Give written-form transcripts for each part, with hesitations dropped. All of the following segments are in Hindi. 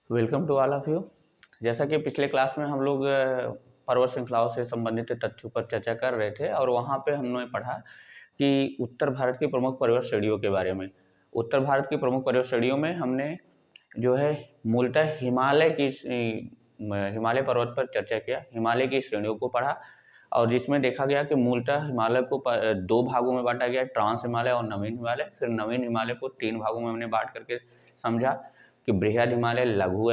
Welcome to all of you. जैसा कि पिछले क्लास में हम लोग पर्वत श्रृंखलाओं से संबंधित तथ्यों पर चर्चा कर रहे थे और वहाँ पे हमने पढ़ा कि उत्तर भारत की प्रमुख पर्वत श्रेणियों के बारे में। उत्तर भारत की प्रमुख पर्वत श्रेणियों में हमने जो है मूलतः हिमालय पर्वत पर चर्चा किया, हिमालय की श्रेणियों को पढ़ा और जिसमें देखा गया कि मूलतः हिमालय को दो भागों में बांटा गया, ट्रांस हिमालय और नवीन हिमालय। फिर नवीन हिमालय को तीन भागों में हमने बांट करके समझा कि बृहद हिमालय, लघु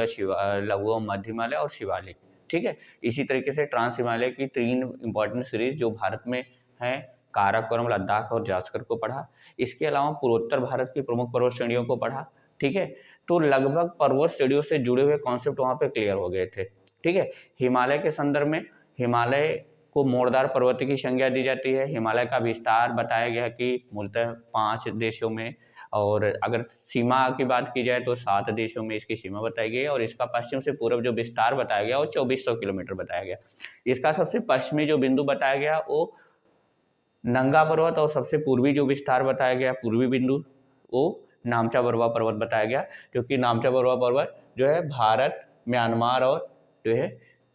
और मध्य हिमालय और शिवालिक। ठीक है, इसी तरीके से ट्रांस हिमालय की तीन इंपॉर्टेंट सीरीज जो भारत में हैं, काराकोरम, लद्दाख और जास्कर को पढ़ा। इसके अलावा पूर्वोत्तर भारत की प्रमुख पर्वत श्रेणियों को पढ़ा। ठीक है, तो लगभग पर्वत श्रेणियों से जुड़े हुए कॉन्सेप्ट वहाँ पे क्लियर हो गए थे। ठीक है, हिमालय के संदर्भ में हिमालय को मोड़दार पर्वत की संज्ञा दी जाती है। हिमालय का विस्तार बताया गया कि मूलतः 5 देशों में, और अगर सीमा की बात की जाए तो 7 देशों में इसकी सीमा बताई गई है और इसका पश्चिम से पूर्व जो विस्तार बताया गया वो 2400 किलोमीटर बताया गया। इसका सबसे पश्चिमी जो बिंदु बताया गया वो नंगा पर्वत और सबसे पूर्वी जो विस्तार बताया गया पूर्वी बिंदु वो नामचा बरुआ पर्वत बताया गया, जो कि नामचा बरुआ पर्वत जो है भारत, म्यांमार और जो है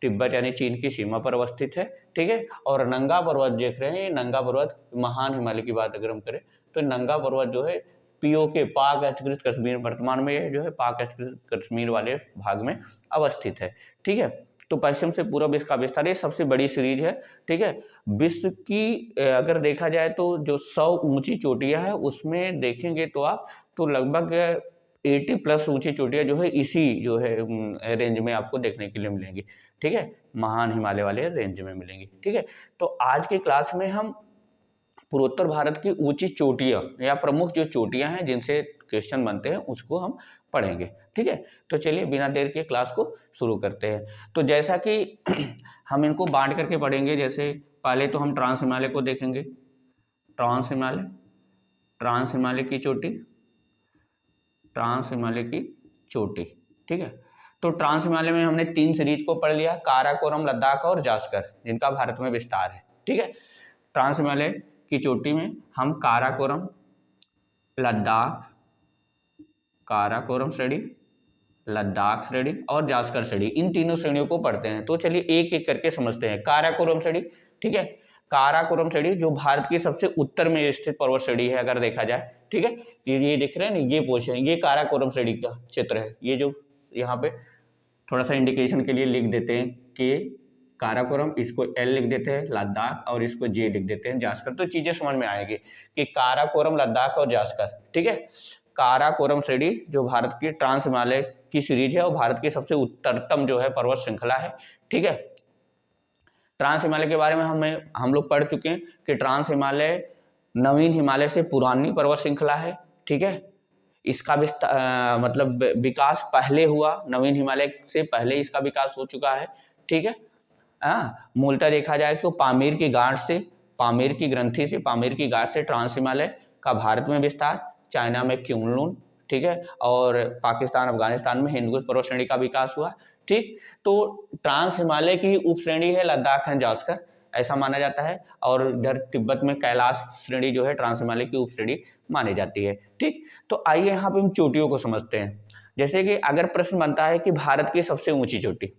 तिब्बत यानी चीन की सीमा पर अवस्थित है। ठीक है, और नंगा पर्वत देख रहे हैं, नंगा पर्वत महान हिमालय की बात अगर हम करें तो नंगा पर्वत जो है पीओके, पाक अधिकृत कश्मीर, वर्तमान में जो है पाक अधिकृत कश्मीर वाले भाग में अवस्थित है। ठीक है, तो पश्चिम से पूर्व इसका विस्तार, ये सबसे बड़ी सीरीज है। ठीक है, विश्व की अगर देखा जाए तो जो 100 ऊंची चोटियां है उसमें देखेंगे तो आप तो लगभग 80 प्लस ऊंची चोटियां जो है इसी जो है रेंज में आपको देखने के लिए मिलेंगी। ठीक है, महान हिमालय वाले रेंज में मिलेंगी। ठीक है, तो आज की क्लास में हम पूर्वोत्तर भारत की ऊंची चोटियां या प्रमुख जो चोटियां हैं जिनसे क्वेश्चन बनते हैं उसको हम पढ़ेंगे। ठीक है, तो चलिए बिना देर के क्लास को शुरू करते हैं। तो जैसा कि हम इनको बांट करके पढ़ेंगे, जैसे पहले तो हम ट्रांस हिमालय को देखेंगे। ट्रांस हिमालय, ट्रांस हिमालय की चोटी, ट्रांस हिमालय की चोटी। ठीक है, तो ट्रांस हिमालय में हमने 3 सीरीज को पढ़ लिया, काराकोरम, लद्दाख और जास्कर, जिनका भारत में विस्तार है। ठीक है, ट्रांस हिमालय की चोटी में हम काराकोरम, लद्दाख, काराकोरम श्रेणी, लद्दाख श्रेणी और जास्कर श्रेणी, इन तीनों श्रेणियों को पढ़ते हैं। तो चलिए एक एक करके समझते हैं। काराकोरम श्रेणी, ठीक है, काराकोरम श्रेणी जो भारत की सबसे उत्तर में स्थित पर्वत श्रेणी है अगर देखा जाए। ठीक है, ये दिख रहे हैं ना, ये पोर्शन, ये काराकोरम श्रेणी का क्षेत्र है। ये जो यहाँ पे थोड़ा सा इंडिकेशन के लिए लिख देते हैं कि काराकोरम, इसको एल लिख देते हैं, लद्दाख और इसको जे लिख देते हैं, जास्कर। तो चीजें समझ में आएगी कि काराकोरम, लद्दाख और जास्कर। ठीक है, काराकोरम श्रेणी जो भारत की ट्रांस हिमालय की सीरीज है और भारत की सबसे उत्तरतम जो है पर्वत श्रृंखला है। ठीक है, ट्रांस हिमालय के बारे में हम लोग पढ़ चुके हैं कि ट्रांस हिमालय नवीन हिमालय से पुरानी पर्वत श्रृंखला है। ठीक है, इसका मतलब विकास पहले हुआ, नवीन हिमालय से पहले इसका विकास हो चुका है। ठीक है, मूलतः देखा जाए तो पामीर की गांठ से, पामीर की ग्रंथि से, पामीर की गांठ से ट्रांस हिमालय का भारत में विस्तार, चाइना में क्यूनलुन, ठीक है, और पाकिस्तान, अफगानिस्तान में हिंदकुश पर्वत श्रेणी का विकास हुआ। ठीक, तो ट्रांस हिमालय की उप श्रेणी है लद्दाख एंड जास्कर, ऐसा माना जाता है, और इधर तिब्बत में कैलाश श्रेणी जो है ट्रांस हिमालय की उप श्रेणी मानी जाती है। ठीक, तो आइए यहाँ पे हम चोटियों को समझते हैं। जैसे कि अगर प्रश्न बनता है कि भारत की सबसे ऊंची चोटी,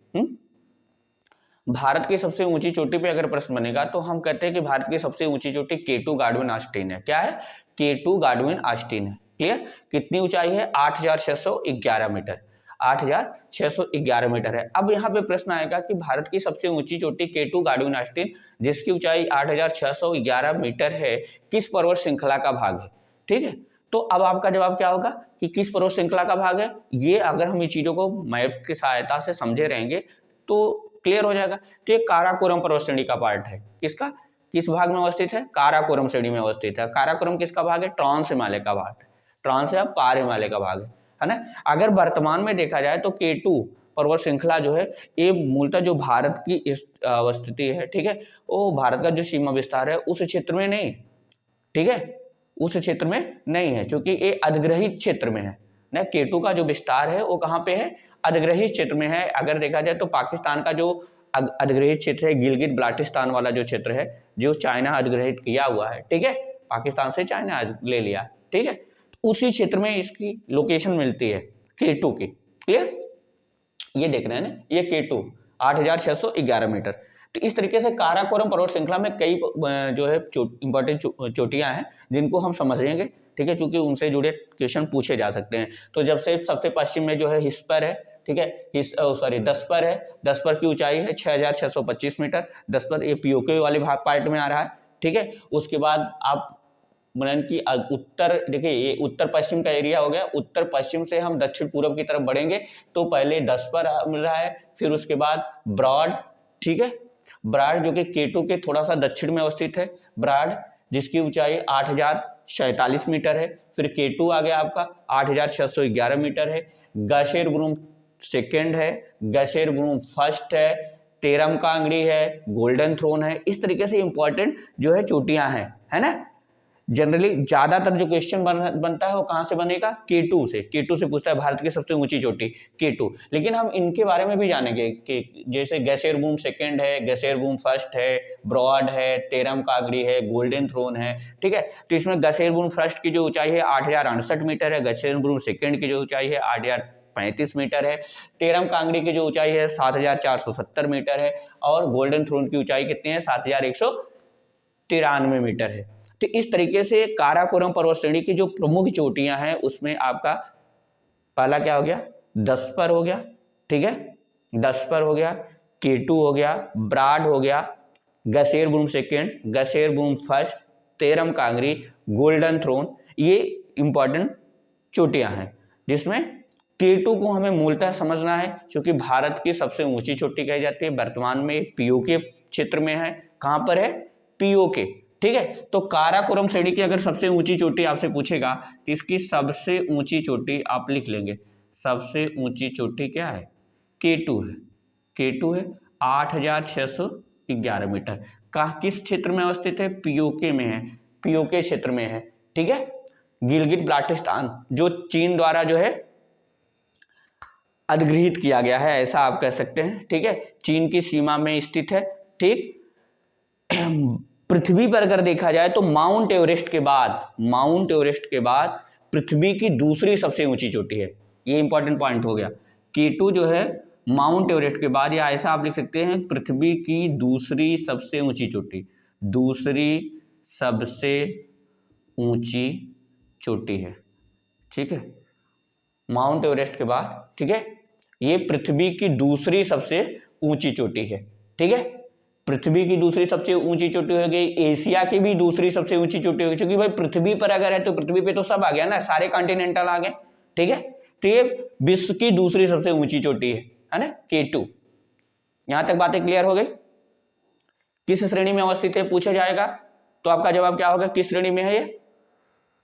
भारत की सबसे ऊंची चोटी पे अगर प्रश्न बनेगा तो हम कहते हैं कि भारत की सबसे ऊंची चोटी केटू गाडविन ऑस्टिन है। क्या है? केटू गाडविन ऑस्टिन है। क्लियर? कितनी ऊंचाई है? 8611 मीटर, 8611 मीटर है। अब यहाँ पे प्रश्न आएगा कि भारत की सबसे ऊंची चोटी केटू गाडविन ऑस्टिन, जिसकी ऊंचाई 8611 मीटर है, किस पर्वत श्रृंखला का भाग है? ठीक है, तो अब आपका जवाब क्या होगा कि किस पर्वत श्रृंखला का भाग है? ये अगर हम इन चीजों को मैप की सहायता से समझे रहेंगे तो क्लियर हो जाएगा। तो ये काराकोरम पर्वत श्रेणी का पार्ट है। किसका? किस भाग में अवस्थित है? काराकोरम श्रेणी में अवस्थित है। काराकोरम किसका भाग है? ट्रांस हिमालय का भाग है। ट्रांस या पार हिमालय का भाग है ना। अगर वर्तमान में देखा जाए तो केटू पर्वत श्रृंखला जो है ये मूलतः जो भारत की अवस्थिति है, ठीक है, वो भारत का जो सीमा विस्तार है उस क्षेत्र में नहीं, ठीक है, उस क्षेत्र में नहीं है, क्योंकि ये अधिग्रहित क्षेत्र में है ना। केटू का जो विस्तार है वो कहाँ पे है? अधिग्रहित क्षेत्र में है। अगर देखा जाए तो पाकिस्तान का जो अधिग्रहित क्षेत्र है, गिलगित बाल्टिस्तान वाला जो क्षेत्र है, जो चाइना अधिग्रहित किया हुआ है, ठीक है, पाकिस्तान से चाइना ले लिया, ठीक है, उसी क्षेत्र में इसकी लोकेशन मिलती है केटू की। क्लियर? ये देख रहे हैं ना, ये K2 8611 मीटर। तो इस तरीके से काराकोरम पर्वत श्रृंखला में कई जो है इंपॉर्टेंट चोटियां हैं जिनको हम समझेंगे, ठीक है, क्योंकि उनसे जुड़े क्वेश्चन पूछे जा सकते हैं। तो जब से सबसे पश्चिम में जो है हिस्पर है, ठीक है, सॉरी दसपर है, दसपर की ऊंचाई है 6625 मीटर, दसपर ये पीओके वाले भाग पार्ट में आ रहा है, ठीक है। उसके बाद आप मनन की उत्तर, देखिए ये उत्तर पश्चिम का एरिया हो गया, उत्तर पश्चिम से हम दक्षिण पूर्व की तरफ बढ़ेंगे तो पहले दसपर मिल रहा है, फिर उसके बाद ब्रॉड, ठीक है, ब्राड जो कि K2 के थोड़ा सा दक्षिण में अवस्थित है, ब्राड जिसकी ऊंचाई 8047 मीटर है, फिर K2 आ गया आपका 8611 मीटर है, गशेरब्रूम सेकेंड है, गशेरब्रूम फर्स्ट है, तेरम कांगड़ी है, गोल्डन थ्रोन है। इस तरीके से इंपॉर्टेंट जो है चोटियां हैं, है ना। जनरली ज्यादातर जो क्वेश्चन बनता है वो कहां से बनेगा, K2 से, K2 से पूछता है भारत की सबसे ऊंची चोटी K2। लेकिन हम इनके बारे में भी जानेंगे कि जैसे गैसेरबूम सेकंड है, गैसेरबूम फर्स्ट है, ब्रॉड है, तेरम कागड़ी है, गोल्डन थ्रोन है, ठीक है। तो इसमें गैसेरबूम फर्स्ट की जो ऊंचाई है 8068 मीटर है, गैसेरबूम सेकंड की जो ऊंचाई है 8035 मीटर है, तेरम कांगड़ी की जो ऊंचाई है 7470 मीटर है, और गोल्डन थ्रोन की ऊंचाई कितनी है 7193 मीटर है। तो इस तरीके से काराकोरम पर्वत श्रेणी की जो प्रमुख चोटियां हैं उसमें आपका पहला क्या हो गया, दसपर हो गया, ठीक है, दसपर हो गया, K2 हो गया, ब्राड हो गया, गसेरबूम second, गसेरबूम first, तेरम Kangri, golden throne, ये इंपॉर्टेंट चोटियां हैं जिसमें K2 को हमें मूलतः समझना है क्योंकि भारत की सबसे ऊंची चोटी कही जाती है। वर्तमान में पीओके क्षेत्र में है, कहां पर है, पीओके, ठीक है। तो काराकोरम श्रेणी की अगर सबसे ऊंची चोटी आपसे पूछेगा तो इसकी सबसे ऊंची चोटी आप लिख लेंगे, सबसे ऊंची चोटी क्या है, K2 है, K2 है 8611 मीटर। किस क्षेत्र में अवस्थित है, पीओके में है, पीओके क्षेत्र में है, ठीक है। गिलगित बाल्टिस्तान जो चीन द्वारा जो है अधिगृहित किया गया है, ऐसा आप कह सकते हैं, ठीक है, चीन की सीमा में स्थित है, ठीक। पृथ्वी पर अगर देखा जाए तो माउंट एवरेस्ट के बाद पृथ्वी की दूसरी सबसे ऊंची चोटी है। ये इंपॉर्टेंट पॉइंट हो गया, K2 जो है माउंट एवरेस्ट के बाद, या ऐसा आप लिख सकते हैं पृथ्वी की दूसरी सबसे ऊंची चोटी, दूसरी सबसे ऊंची चोटी है, ठीक है, माउंट एवरेस्ट के बाद, ठीक है। ये पृथ्वी की दूसरी सबसे ऊंची चोटी है, ठीक है, पृथ्वी की दूसरी सबसे ऊंची चोटी हो गई, एशिया की भी दूसरी सबसे ऊंची चोटी होगी, क्योंकि भाई पृथ्वी पर अगर है तो पृथ्वी पे तो सब आ गया ना, सारे कॉन्टिनेंटल आ गए, ठीक है। तो ये विश्व की दूसरी सबसे ऊंची चोटी है ना, K2। यहां तक बातें क्लियर हो गई। किस श्रेणी में अवस्थित है पूछा जाएगा तो आपका जवाब क्या होगा, किस श्रेणी में है, ये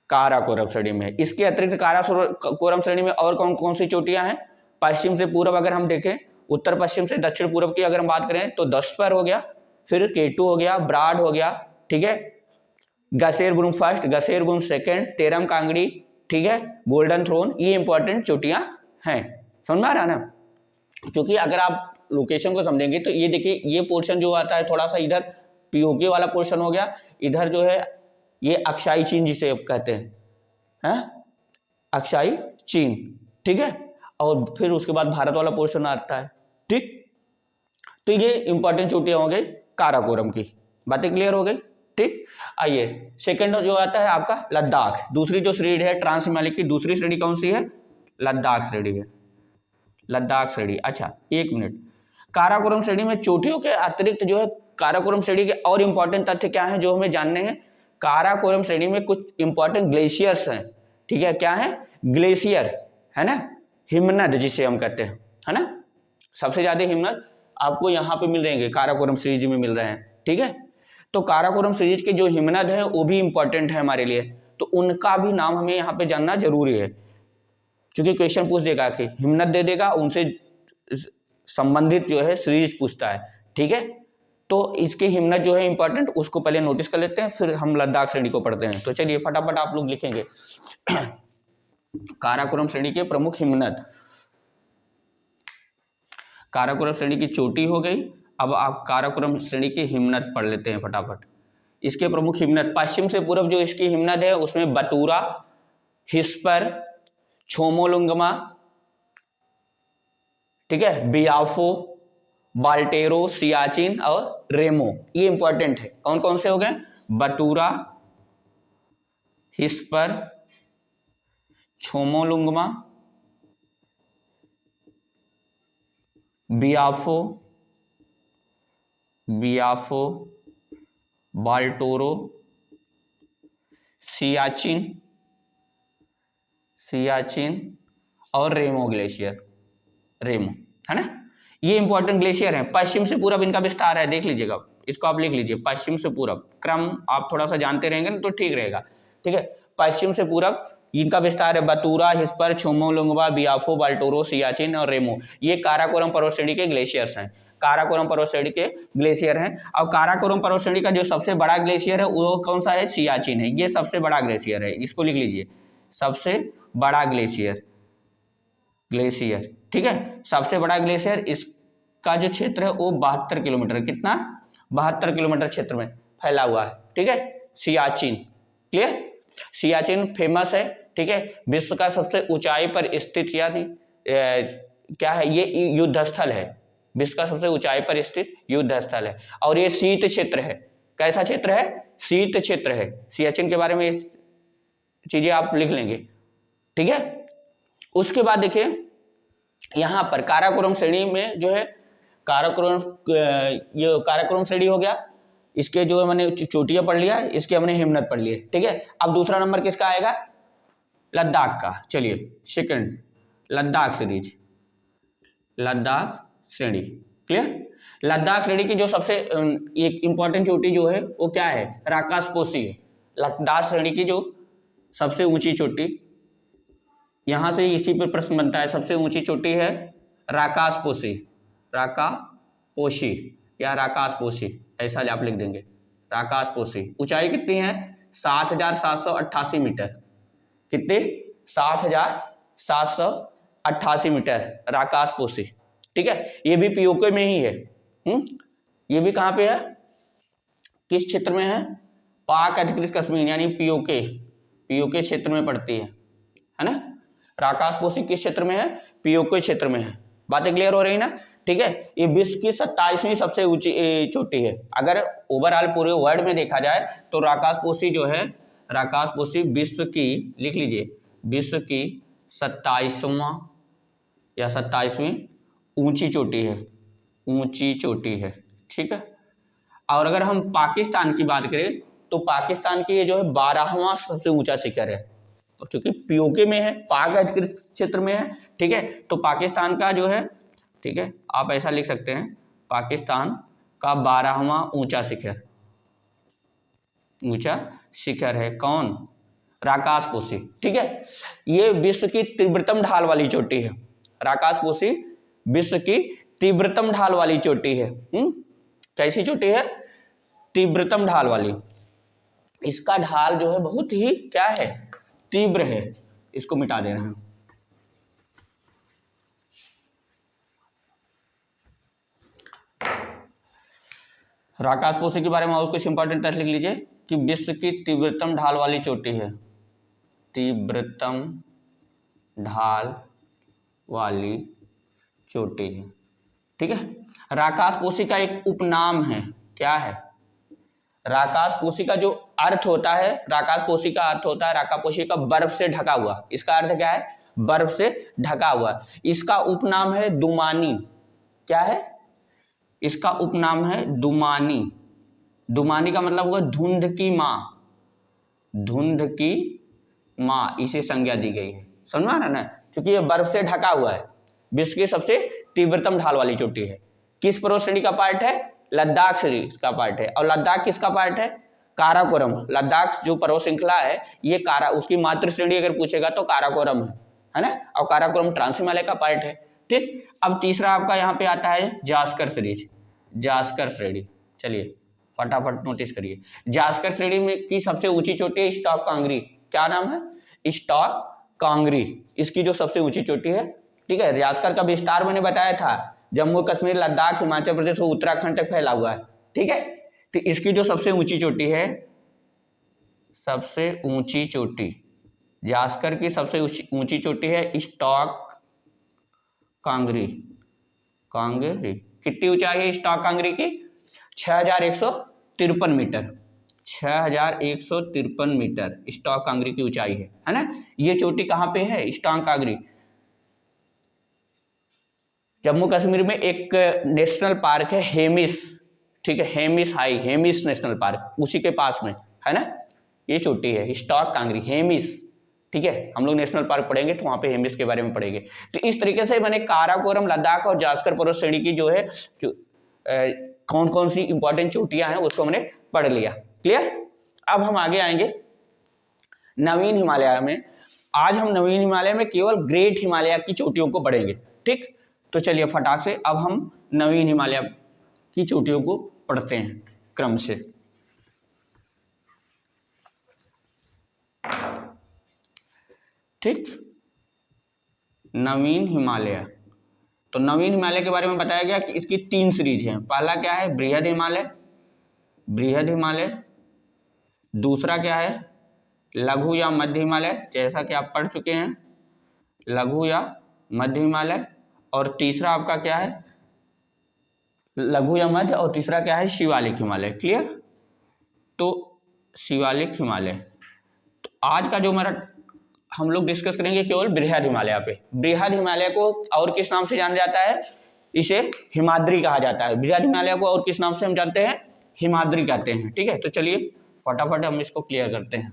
काराकोरम श्रेणी में है। इसके अतिरिक्त काराकोरम श्रेणी में और कौन कौन सी चोटियां हैं, पश्चिम से पूर्व अगर हम देखें, उत्तर पश्चिम से दक्षिण पूर्व की अगर हम बात करें तो दसपर हो गया, फिर K2 हो गया, ब्राड हो गया, ठीक है, गसेरबूम फर्स्ट, गसेरबूम सेकेंड, तेरम कांगड़ी, ठीक है, गोल्डन थ्रोन, ये इंपॉर्टेंट चोटियां हैं। समझ में आ रहा ना, क्योंकि अगर आप लोकेशन को समझेंगे तो ये देखिए, ये पोर्शन जो आता है थोड़ा सा इधर पीओके वाला पोर्शन हो गया, इधर जो है ये अक्षाई चीन जिसे आप कहते हैं, अक्षाई चीन, ठीक है, और फिर उसके बाद भारत वाला पोर्शन आता है, ठीक। तो ये इंपॉर्टेंट चोटियां हो गई काराकोरम की, बातें क्लियर हो गई, ठीक। आइए सेकंड जो आता है आपका लद्दाख, दूसरी जो श्रेणी है ट्रांस हिमालय की दूसरी श्रेणी कौन सी है, लद्दाख श्रेणी है, लद्दाख श्रेणी। अच्छा एक मिनट, काराकोरम श्रेणी में चोटियों के अतिरिक्त जो है काराकोरम श्रेणी के और इंपॉर्टेंट तथ्य क्या है जो हमें जानने हैं। काराकोरम श्रेणी में कुछ इंपॉर्टेंट ग्लेशियर्स हैं, ठीक है, क्या है, ग्लेशियर, है ना, हिमनद जिसे हम कहते हैं, है ना, सबसे ज्यादा हिमनद आपको यहाँ पे मिल रहेंगे, काराकोरम सीरीज में मिल रहे हैं, ठीक है। तो काराकोरम सीरीज के जो हिमनद है वो भी इंपॉर्टेंट है हमारे लिए, तो उनका भी नाम हमें यहाँ पे जानना जरूरी है, क्योंकि क्वेश्चन पूछ देगा कि हिमनद दे देगा, उनसे संबंधित जो है सीरीज पूछता है, ठीक है। तो इसके हिमनद जो है इंपॉर्टेंट, उसको पहले नोटिस कर लेते हैं, फिर हम लद्दाख श्रेणी को पढ़ते हैं। तो चलिए फटाफट आप लोग लिखेंगे काराकोरम श्रेणी के प्रमुख हिमनद, काराकोरम श्रेणी की चोटी हो गई, अब आप काराकोरम श्रेणी के हिमनद पढ़ लेते हैं फटाफट। इसके प्रमुख हिमनद, पश्चिम से पूर्व जो इसकी हिमनद है उसमें बतूरा, हिस्पर, छोमोलुंगमा, ठीक है, बियाफो, बाल्टेरो, सियाचिन और रेमो, ये इंपॉर्टेंट है। कौन कौन से हो गए? बटूरा, हिस्पर, छोमोलुंगमा, बियाफो, बाल्टोरो, सियाचिन और रेमो ग्लेशियर, रेमो, है ना। ये इंपॉर्टेंट ग्लेशियर है। पश्चिम से पूरब इनका विस्तार है, देख लीजिएगा, इसको आप लिख लीजिए, पश्चिम से पूरब, क्रम आप थोड़ा सा जानते रहेंगे ना तो ठीक रहेगा। ठीक है, पश्चिम से पूरब इनका विस्तार है, बतूरा, हिस्पर, छोमोलुंगमा, बियाफो, बाल्टोरो, सियाचिन और रेमो, ये काराकोरम पर्वत श्रेणी के ग्लेशियर्स हैं। काराकोरम पर्वत श्रेणी के ग्लेशियर हैं। और काराकोरम पर्वत श्रेणी का जो सबसे बड़ा ग्लेशियर है वो कौन सा है? सियाचिन है, ये सबसे बड़ा ग्लेशियर है, इसको लिख लीजिए, सबसे बड़ा ग्लेशियर, ठीक है, सबसे बड़ा ग्लेशियर। इसका जो क्षेत्र है वो 72 किलोमीटर, कितना? 72 किलोमीटर क्षेत्र में फैला हुआ है। ठीक है, सियाचिन, क्लियर। सियाचिन फेमस है, ठीक है, विश्व का सबसे ऊंचाई पर स्थित, यानी क्या है, ये युद्ध स्थल है, विश्व का सबसे ऊंचाई पर स्थित युद्ध स्थल है। और ये शीत क्षेत्र है। कैसा क्षेत्र है? शीत क्षेत्र है। सियाचिन के बारे में चीजें आप लिख लेंगे, ठीक है। उसके बाद देखिए यहां पर काराकोरम श्रेणी में जो है, ये काराकोरम श्रेणी हो गया, इसके जो मैंने चोटियां पढ़ लिया, इसके हमने हिमनद पढ़ लिए, ठीक है। अब दूसरा नंबर किसका आएगा? लद्दाख का। चलिए सेकंड, लद्दाख सीरीज, लद्दाख श्रेणी, क्लियर। लद्दाख श्रेणी की जो सबसे एक इंपॉर्टेंट चोटी जो है वो क्या है? राकासपोसी है। लद्दाख श्रेणी की जो सबसे ऊंची चोटी, यहां से इसी पर प्रश्न बनता है, सबसे ऊंची चोटी है राकासपोसी, राकापोशी या राकासपोशी, ऐसा आप लिख देंगे, राकासपोशी। ऊंचाई कितनी है? 7,788 मीटर। कितनी? 7,788 मीटर, राकासपोशी, ठीक है। ये भी पीओके में ही है। ये भी कहां पे है? किस क्षेत्र में है? पाक अधिकृत कश्मीर, यानी पीओके क्षेत्र में पड़ती है ना। राकासपोशी किस क्षेत्र में है? पीओके क्षेत्र में है। बातें क्लियर हो रही ना, ठीक है। ये विश्व की 27वीं सबसे ऊंची चोटी है। अगर ओवरऑल पूरे वर्ल्ड में देखा जाए तो राकासपोशी जो है, राकासपोशी विश्व की, लिख लीजिए, विश्व की 27वीं ऊंची चोटी है, ऊंची चोटी है, ठीक है। और अगर हम पाकिस्तान की बात करें तो पाकिस्तान की ये जो है 12वां सबसे ऊंचा शिखर है, क्योंकि पीओके में है, पाक अधिकृत क्षेत्र में है, ठीक है। तो पाकिस्तान का जो है, ठीक है, आप ऐसा लिख सकते हैं, पाकिस्तान का 12वां ऊंचा शिखर है कौन? राकासपोशी, ठीक है। ये विश्व की तीव्रतम ढाल वाली चोटी है। राकासपोशी विश्व की तीव्रतम ढाल वाली चोटी है। कैसी चोटी है? तीव्रतम ढाल वाली। इसका ढाल जो है बहुत ही क्या है? तीव्र है। इसको मिटा दे रहे हैं। राकासपोशी के बारे में और कुछ इंपॉर्टेंट तथ्य लिख लीजिए कि विश्व की तीव्रतम ढाल वाली चोटी है, तीव्रतम ढाल वाली चोटी है, ठीक है। राकासपोशी का एक उपनाम है, क्या है? राकासपोशी का जो अर्थ होता है, राकासपोशी का अर्थ होता है, राकासपोशी का बर्फ से ढका हुआ। इसका अर्थ क्या है? बर्फ से ढका हुआ। इसका उपनाम है दुमानी। क्या है? इसका उपनाम है दुमानी। दुमानी का मतलब होगा धुंध की माँ, धुंध की माँ, इसे संज्ञा दी गई है। समझ में आ रहा ना, क्योंकि ये बर्फ से ढका हुआ है, विश्व की सबसे तीव्रतम ढाल वाली चोटी है। किस पर्वत श्रेणी का पार्ट है? लद्दाख श्रेणी का पार्ट है। और लद्दाख किसका पार्ट है? काराकोरम। लद्दाख जो पर्वत श्रृंखला है ये उसकी मातृ श्रेणी अगर पूछेगा तो काराकोरम है ना। और काराकोरम ट्रांस हिमालय का पार्ट है, ठीक। अब तीसरा आपका यहाँ पे आता है जास्कर सीरीज, जास्कर श्रेणी। चलिए फटाफट नोटिस करिए, जास्कर श्रेणी में की सबसे ऊंची चोटी है स्टॉक कांगरी। क्या नाम है? स्टॉक कांगरी, इसकी जो सबसे ऊंची चोटी है, ठीक है। जास्कर का विस्तार मैंने बताया था, जम्मू कश्मीर, लद्दाख, हिमाचल प्रदेश और उत्तराखंड तक फैला हुआ है, ठीक है। तो इसकी जो सबसे ऊंची चोटी है, सबसे ऊंची चोटी, जास्कर की सबसे ऊंची चोटी है स्टॉक कांगरी, कांगेरी कितनी ऊंचाई है स्टॉक कांगेरी की? 6153 मीटर, 6153 मीटर स्टॉक कांगेरी की ऊंचाई है ना। ये चोटी कहाँ पे है? स्टॉक कांगेरी जम्मू कश्मीर में एक नेशनल पार्क है हेमिस, ठीक है, Hemis high, Hemis national park, उसी के पास में है ना ये चोटी है स्टॉक कांगेरी, हेमिस, ठीक है। हम लोग नेशनल पार्क पढ़ेंगे तो वहां पे हेमिस के बारे में पढ़ेंगे। तो इस तरीके से मैंने काराकोरम, लद्दाख और जास्कर पर्वत श्रेणी की जो है कौन कौन सी इंपॉर्टेंट चोटियां हैं उसको मैंने पढ़ लिया। क्लियर? अब हम आगे आएंगे नवीन हिमालय में। आज हम नवीन हिमालय में केवल ग्रेट हिमालय की चोटियों को पढ़ेंगे, ठीक। तो चलिए फटाक से अब हम नवीन हिमालय की चोटियों को पढ़ते हैं क्रम से। ठीक, नवीन हिमालय। तो नवीन हिमालय के बारे में बताया गया कि इसकी 3 सीरीज हैं। पहला क्या है? बृहद हिमालय, बृहद हिमालय। दूसरा क्या है? लघु या मध्य हिमालय, जैसा कि आप पढ़ चुके हैं, लघु या मध्य हिमालय। और तीसरा आपका क्या है? लघु या मध्य, और तीसरा क्या है? शिवालिक हिमालय। क्लियर? तो शिवालिक हिमालय। तो आज का जो मेरा हम लोग डिस्कस करेंगे केवल बृहद हिमालय पे। बृहद हिमालय को और किस नाम से जाना जाता है? इसे हिमाद्री कहा जाता है। बृहद हिमालय को और किस नाम से हम जानते हैं? हिमाद्री कहते हैं, ठीक है। तो चलिए फटाफट हम इसको क्लियर करते हैं।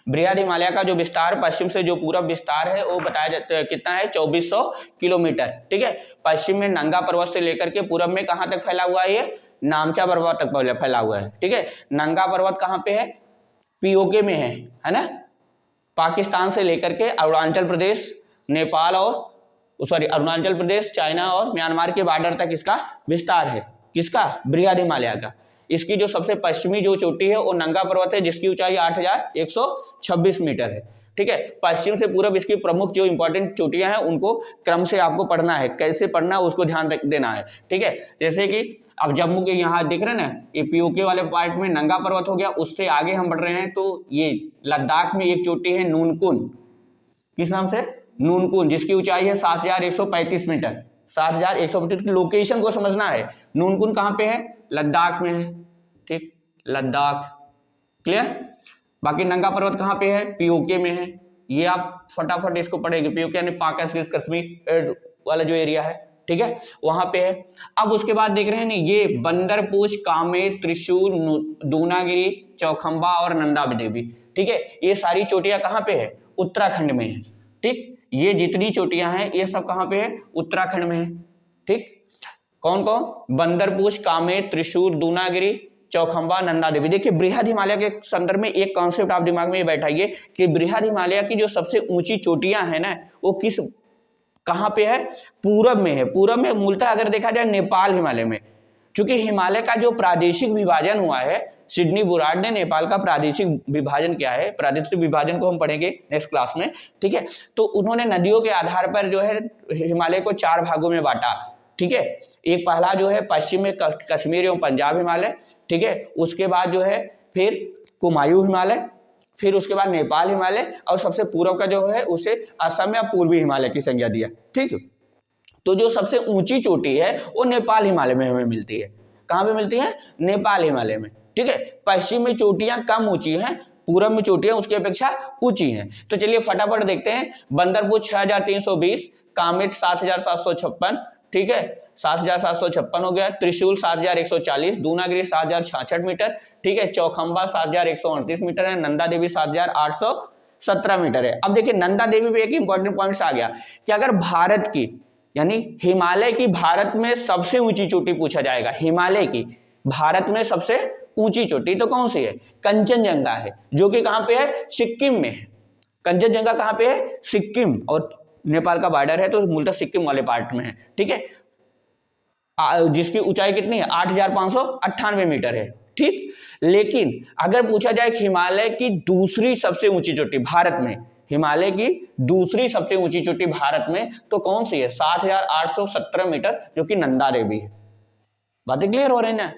बृहद हिमालय का जो विस्तार पश्चिम से जो पूरब विस्तार है वो बताया जाता है कितना है? 2400 किलोमीटर, ठीक है। पश्चिम में नंगा पर्वत से लेकर के पूरब में कहां तक फैला हुआ है? ये नामचा पर्वत तक फैला हुआ है, ठीक है। नंगा पर्वत कहां पे है? पीओके में है ना। पाकिस्तान से लेकर के अरुणाचल प्रदेश, नेपाल और अरुणाचल प्रदेश, चाइना और म्यांमार के बॉर्डर तक इसका विस्तार है। किसका? बृहद हिमालय का। इसकी जो सबसे पश्चिमी जो चोटी है वो नंगा पर्वत है, जिसकी ऊंचाई 8126 मीटर है, ठीक है। पश्चिम से पूरब इसकी प्रमुख जो इंपॉर्टेंट चोटियां हैं उनको क्रम से आपको पढ़ना है। कैसे पढ़ना है उसको ध्यान देना है, ठीक है। जैसे कि अब जम्मू के यहाँ दिख रहे हैं ना, ये पीओके वाले पार्ट में नंगा पर्वत हो गया। उससे आगे हम बढ़ रहे हैं तो ये लद्दाख में एक चोटी है नूनकुन। किस नाम से? नूनकुन, जिसकी ऊंचाई है 7135 मीटर। 7135 की लोकेशन को समझना है। नूनकुन कहाँ पे है? लद्दाख में है, ठीक, लद्दाख। क्लियर? बाकी नंगा पर्वत कहाँ पे है? पीओके में है। ये आप फटाफट इसको पढ़ेंगे। पीओके यानी पाक कश्मीर वाला जो एरिया है, ठीक है, वहां पे है। अब उसके बाद देख रहे हैं ना, ये बंदरपूछ, कामेत, त्रिशूल, दूनागिरी, चौखंबा और नंदा देवी, ठीक है। ये सारी चोटियां कहाँ पे है? उत्तराखंड में है, ठीक। ये जितनी चोटियां हैं ये सब कहाँ पे है? उत्तराखंड में है, ठीक। कौन कौन? बंदरपूछ, कामेत, त्रिशूल, दूनागिरी, चौखंबा, नंदा देवी। देखिए बृहद हिमालय के संदर्भ में एक कॉन्सेप्ट आप दिमाग में ये बैठाइए कि बृहद हिमालय की जो सबसे ऊंची चोटियां हैं ना वो कहां पे है? पूरब में है। पूरब में मूलतः अगर देखा जाए नेपाल हिमालय में। क्योंकि हिमालय का जो प्रादेशिक विभाजन हुआ है, सिडनी बुराड ने नेपाल का प्रादेशिक विभाजन किया है। प्रादेशिक विभाजन को हम पढ़ेंगे नेक्स्ट क्लास में, ठीक है। तो उन्होंने नदियों के आधार पर जो है हिमालय को 4 भागों में बांटा, ठीक है। एक पहला जो है पश्चिम में कश्मीर एवं पंजाब हिमालय, ठीक है। उसके बाद जो है फिर कुमायूं हिमालय, फिर उसके बाद नेपाल हिमालय, और सबसे पूर्व का जो है उसे असम या पूर्वी हिमालय की संज्ञा दिया, ठीक है। तो जो सबसे ऊंची चोटी है वो नेपाल हिमालय में हमें मिलती है। कहां पे मिलती है? नेपाल हिमालय में, ठीक है। पश्चिम में चोटियां कम ऊंची हैं, पूरब में चोटियां उसकी अपेक्षा ऊंची हैं। तो चलिए फटाफट देखते हैं। बंदरपूछ 6320, कामेत 7756, ठीक है, 7756 हो गया। त्रिशूल 7140, दूनागिरी 7066 मीटर, ठीक है। चौखंबा 7138 मीटर है। नंदा देवी 7817 मीटर है। अब देखिए नंदा देवी पे एक इंपॉर्टेंट पॉइंट आ गया कि अगर भारत की यानी हिमालय की भारत में सबसे ऊंची चोटी पूछा जाएगा, हिमालय की भारत में सबसे ऊंची चोटी तो कौन सी है? कंचनजंगा है, जो कि कहां पे है? सिक्किम में है। कंचनजंगा कहां पे है? सिक्किम, और नेपाल का बॉर्डर है तो मूलतः सिक्किम वाले पार्ट में है, ठीक है। जिसकी ऊंचाई कितनी है? 8598 मीटर है, ठीक। लेकिन अगर पूछा जाए कि हिमालय की दूसरी सबसे ऊंची चोटी भारत में, हिमालय की दूसरी सबसे ऊंची चोटी भारत में तो कौन सी है? 7817 मीटर, जो कि नंदा देवी है। बातें क्लियर हो रही ना?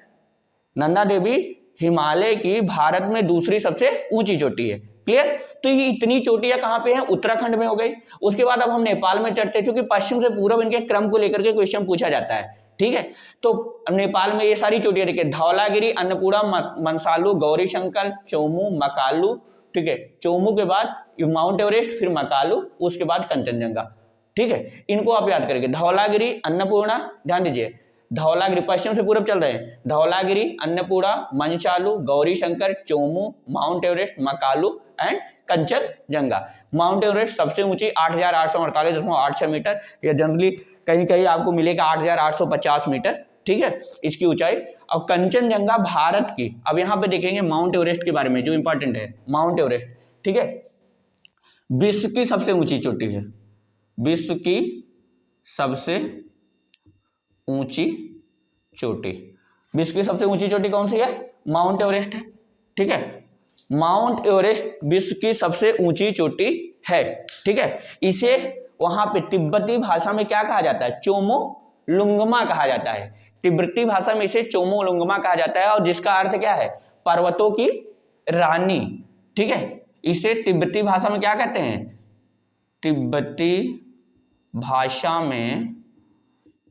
नंदा देवी हिमालय की भारत में दूसरी सबसे ऊंची चोटी है। क्लियर? क्लियर। तो ये इतनी चोटियां कहां पे हैं, उत्तराखंड में हो गई। उसके बाद अब हम नेपाल में चढ़ते हैं, क्योंकि पश्चिम से पूर्व इनके क्रम को लेकर के क्वेश्चन पूछा जाता है, ठीक है। तो नेपाल में ये सारी चोटियां देखिए, धौलागिरी, अन्नपूर्णा, मनसालू, गौरीशंकर, चोमू, मकालू, ठीक है। चोमू के बाद माउंट एवरेस्ट, फिर मकालू, उसके बाद कंचनजंगा, ठीक है। इनको आप याद करेंगे, धौलागिरी, अन्नपूर्णा, ध्यान दीजिए, धौलागिरी पश्चिम से पूर्व चल रहे हैं, धौलागिरी, अन्नपूर्णा, मंचालू, गौरीशंकर, चोमू, Mount Everest, Makalu and Kanchenjunga. Mount Everest सबसे ऊंची 8,848.86 मीटर, या जनरली कहीं कहीं आपको मिलेगा 8,850 मीटर, ठीक है, इसकी ऊंचाई। और कंचनजंगा भारत की, अब यहां पे देखेंगे माउंट एवरेस्ट के बारे में जो इंपॉर्टेंट है, माउंट एवरेस्ट, ठीक है, विश्व की सबसे ऊंची चोटी है, विश्व की सबसे ऊंची चोटी, विश्व की सबसे ऊंची चोटी कौन सी है, माउंट एवरेस्ट है, ठीक है। माउंट एवरेस्ट विश्व की सबसे ऊंची चोटी है, ठीक है। इसे वहां पे तिब्बती भाषा में क्या कहा जाता है, चोमो लुंगमा कहा जाता है, तिब्बती भाषा में इसे चोमो लुंगमा कहा जाता है, और जिसका अर्थ क्या है, पर्वतों की रानी, ठीक है। इसे तिब्बती भाषा में क्या कहते हैं, तिब्बती भाषा में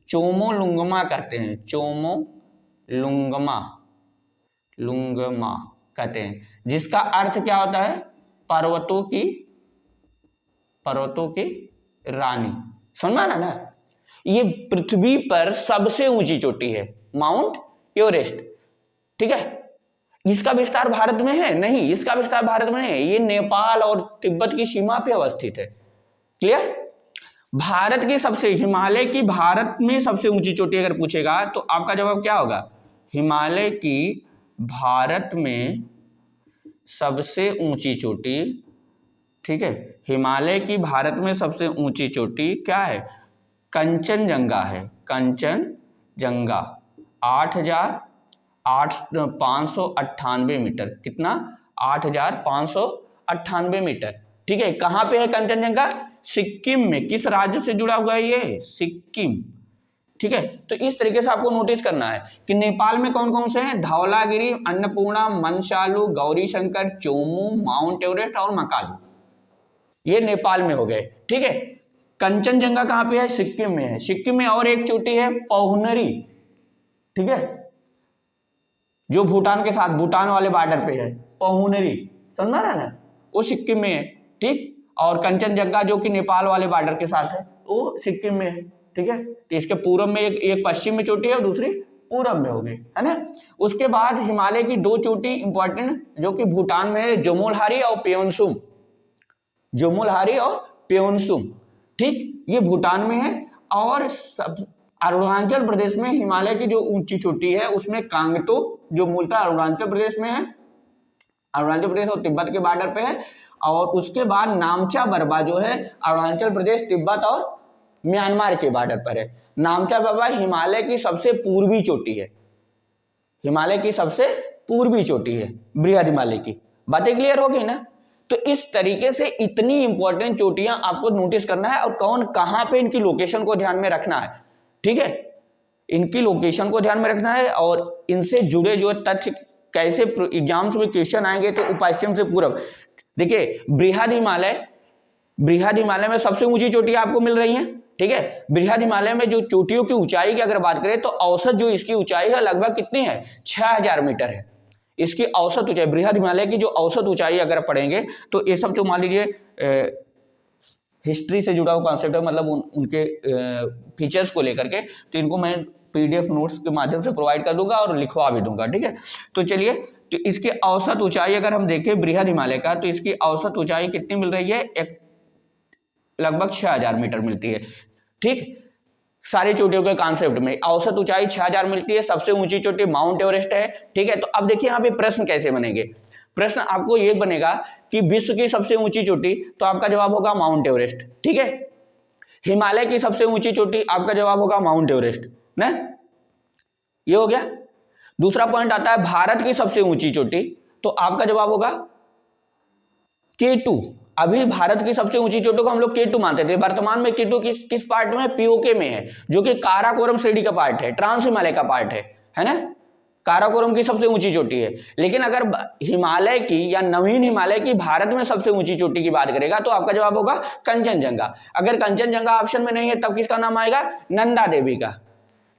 चोमो लुंगमा कहते हैं, चोमो लुंगमा, लुंगमा कहते हैं, जिसका अर्थ क्या होता है, पर्वतों की रानी। समझ में ना, ये पृथ्वी पर सबसे ऊंची चोटी है माउंट एवरेस्ट, ठीक है। इसका विस्तार भारत में है नहीं, इसका विस्तार भारत में नहीं है, ये नेपाल और तिब्बत की सीमा पे अवस्थित है, क्लियर। भारत की सबसे, हिमालय की भारत में सबसे ऊंची चोटी अगर पूछेगा तो आपका जवाब क्या होगा, हिमालय की भारत में सबसे ऊंची चोटी, ठीक है, हिमालय की भारत में सबसे ऊंची चोटी क्या है, कंचनजंगा है, कंचनजंगा 8,598 मीटर, कितना, 8,598 मीटर, ठीक है। कहां पे है कंचनजंगा, सिक्किम में। किस राज्य से जुड़ा हुआ है ये, सिक्किम, ठीक है। तो इस तरीके से आपको नोटिस करना है कि नेपाल में कौन कौन से हैं, धौलागिरी, अन्नपूर्णा, मनसालू, गौरीशंकर, चोमू, माउंट एवरेस्ट और मकालू, ये नेपाल में हो गए, ठीक है। कंचनजंगा कहां पे है, सिक्किम में है। सिक्किम में और एक चोटी है पौहनरी, ठीक है, जो भूटान के साथ, भूटान वाले बॉर्डर पे है, पौहनरी, समझा ना, वो सिक्किम में है, ठीक। और कंचनजंगा जो कि नेपाल वाले बॉर्डर के साथ है, वो सिक्किम में है, ठीक है। तो इसके पूर्व में एक पश्चिम में चोटी है और दूसरी पूरब में होगी, है ना। उसके बाद हिमालय की दो चोटी इंपॉर्टेंट जो कि भूटान में है, जोमोलहारी और पेयोंगसुम, जोमोलहारी और पेयोंगसुम, ठीक, ये भूटान में है। और अरुणाचल प्रदेश में हिमालय की जो ऊंची चोटी है उसमें कांगटो, जो मूलतः अरुणाचल प्रदेश में है, अरुणाचल प्रदेश और तिब्बत के बॉर्डर पे है। और उसके बाद नामचा बरबा जो है अरुणाचल प्रदेश, तिब्बत और म्यांमार के बॉर्डर पर है। नामचा बरबा हिमालय की सबसे पूर्वी चोटी है, हिमालय की सबसे पूर्वी चोटी है, बृहद हिमालय की। बातें क्लियर हो गई ना। तो इस तरीके से इतनी इंपॉर्टेंट चोटियां आपको नोटिस करना है, और कौन कहां पे इनकी लोकेशन को ध्यान में रखना है, ठीक है, इनकी लोकेशन को ध्यान में रखना है। और इनसे जुड़े जो तथ्य कैसे एग्जाम्स में क्वेश्चन आएंगे, तो पश्चिम से पूर्व, देखिए बृहद हिमालय में सबसे ऊंची चोटियां आपको मिल रही हैं, ठीक है। बृहद हिमालय में जो चोटियों की ऊंचाई की अगर बात करें तो औसत जो इसकी ऊंचाई है लगभग कितनी है, 6,000 मीटर है इसकी औसत ऊंचाई। बृहद हिमालय की जो औसत ऊंचाई अगर पढ़ेंगे तो ये सब जो मान लीजिए हिस्ट्री से जुड़ा हुआ कॉन्सेप्ट है, मतलब उनके फीचर्स को लेकर के, तो इनको मैं PDF नोट्स के माध्यम से प्रोवाइड कर दूंगा और लिखवा भी दूंगा, ठीक है। तो चलिए, तो इसकी औसत ऊंचाई अगर हम देखें बृहद हिमालय का, तो इसकी औसत ऊंचाई कितनी मिल रही है, लगभग 6,000 मीटर मिलती है, ठीक। सारी चोटियों के कॉन्सेप्ट में औसत ऊंचाई 6,000 मिलती है। सबसे ऊंची चोटी माउंट एवरेस्ट है, ठीक है। तो अब देखिए यहाँ पे प्रश्न कैसे बनेंगे। प्रश्न आपको ये बनेगा कि विश्व की सबसे ऊंची चोटी, तो आपका जवाब होगा माउंट एवरेस्ट, ठीक है। हिमालय की सबसे ऊंची चोटी, आपका जवाब होगा माउंट एवरेस्ट ना, ये हो गया। दूसरा पॉइंट आता है भारत की सबसे ऊंची चोटी, तो आपका जवाब होगा K2। अभी भारत की सबसे ऊंची चोटी को हम लोग K2 मानते थे, वर्तमान में K2 किस पार्ट में है, POK में है, जो कि काराकोरम श्रेणी का पार्ट है, ट्रांस हिमालय का पार्ट है ना। काराकोरम की सबसे ऊंची चोटी है। लेकिन अगर हिमालय की या नवीन हिमालय की भारत में सबसे ऊंची चोटी की बात करेगा तो आपका जवाब होगा कंचनजंगा। अगर कंचनजंगा ऑप्शन में नहीं है तब किसका नाम आएगा? नंदा देवी का।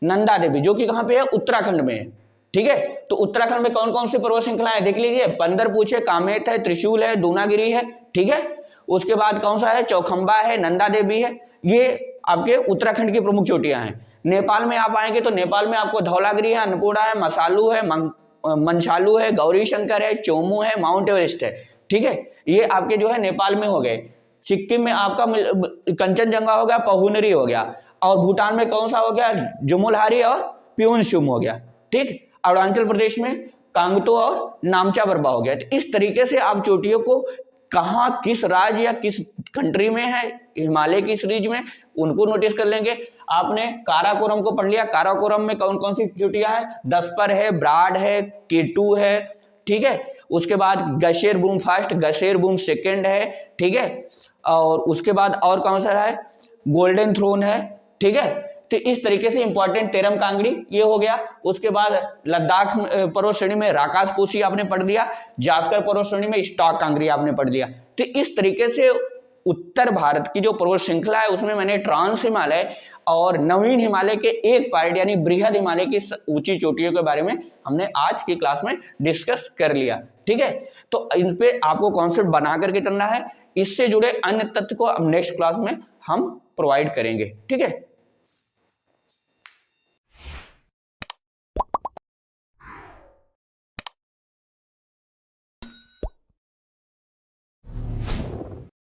नंदा देवी जो कि कहां पे है? उत्तराखंड में है। ठीक है, तो उत्तराखंड में कौन कौन सी पर्वत श्रृंखलाएं देख लीजिए, पंदरपूछ है, कामेत है, त्रिशूल है, दूनागिरी है। ठीक है, उसके बाद कौन सा है? चौखंबा है, नंदा देवी है। ये आपके उत्तराखंड की प्रमुख चोटियां हैं। नेपाल में आप आएंगे तो नेपाल में आपको धौलागिरी है, अन्नपूर्णा है, मसालू है, मनशालू है, गौरी शंकर है, चोमू है, माउंट एवरेस्ट है। ठीक है, ये आपके जो है नेपाल में हो गए। सिक्किम में आपका कंचनजंगा हो गया, पहुनरी हो गया, और भूटान में कौन सा हो गया? जुमुलहारी और प्योनशुम हो गया। ठीक, अरुणाचल प्रदेश में कांगतो और नामचा बरबा हो गया। तो इस तरीके से आप चोटियों को कहां, किस राज्य या किस कंट्री में है हिमालय की सीरीज में, उनको नोटिस कर लेंगे। आपने काराकोरम को पढ़ लिया, काराकोरम में कौन कौन सी चोटियां हैं? दसपर है, ब्राड है, केटू है। ठीक है, उसके बाद गशेर बूम फर्स्ट, गशेर बूम सेकेंड है। ठीक है, और उसके बाद और कौन सा है? गोल्डन थ्रोन है। ठीक है, तो इस तरीके से इंपॉर्टेंट तेरम कांगड़ी ये हो गया। उसके बाद लद्दाख पर्वत श्रेणी में राकास पोशी आपने पढ़ लिया, जास्कर पर्वत श्रेणी में स्टॉक कांगड़ी आपने पढ़ लिया। तो इस तरीके से उत्तर भारत की जो पर्वत श्रृंखला है उसमें मैंने ट्रांस हिमालय और नवीन हिमालय के एक पार्ट यानी बृहद हिमालय की ऊंची चोटियों के बारे में हमने आज की क्लास में डिस्कस कर लिया। ठीक है, तो इन पे आपको कॉन्सेप्ट बना करके चलना है। इससे जुड़े अन्य तथ्य को अब नेक्स्ट क्लास में हम प्रोवाइड करेंगे। ठीक है।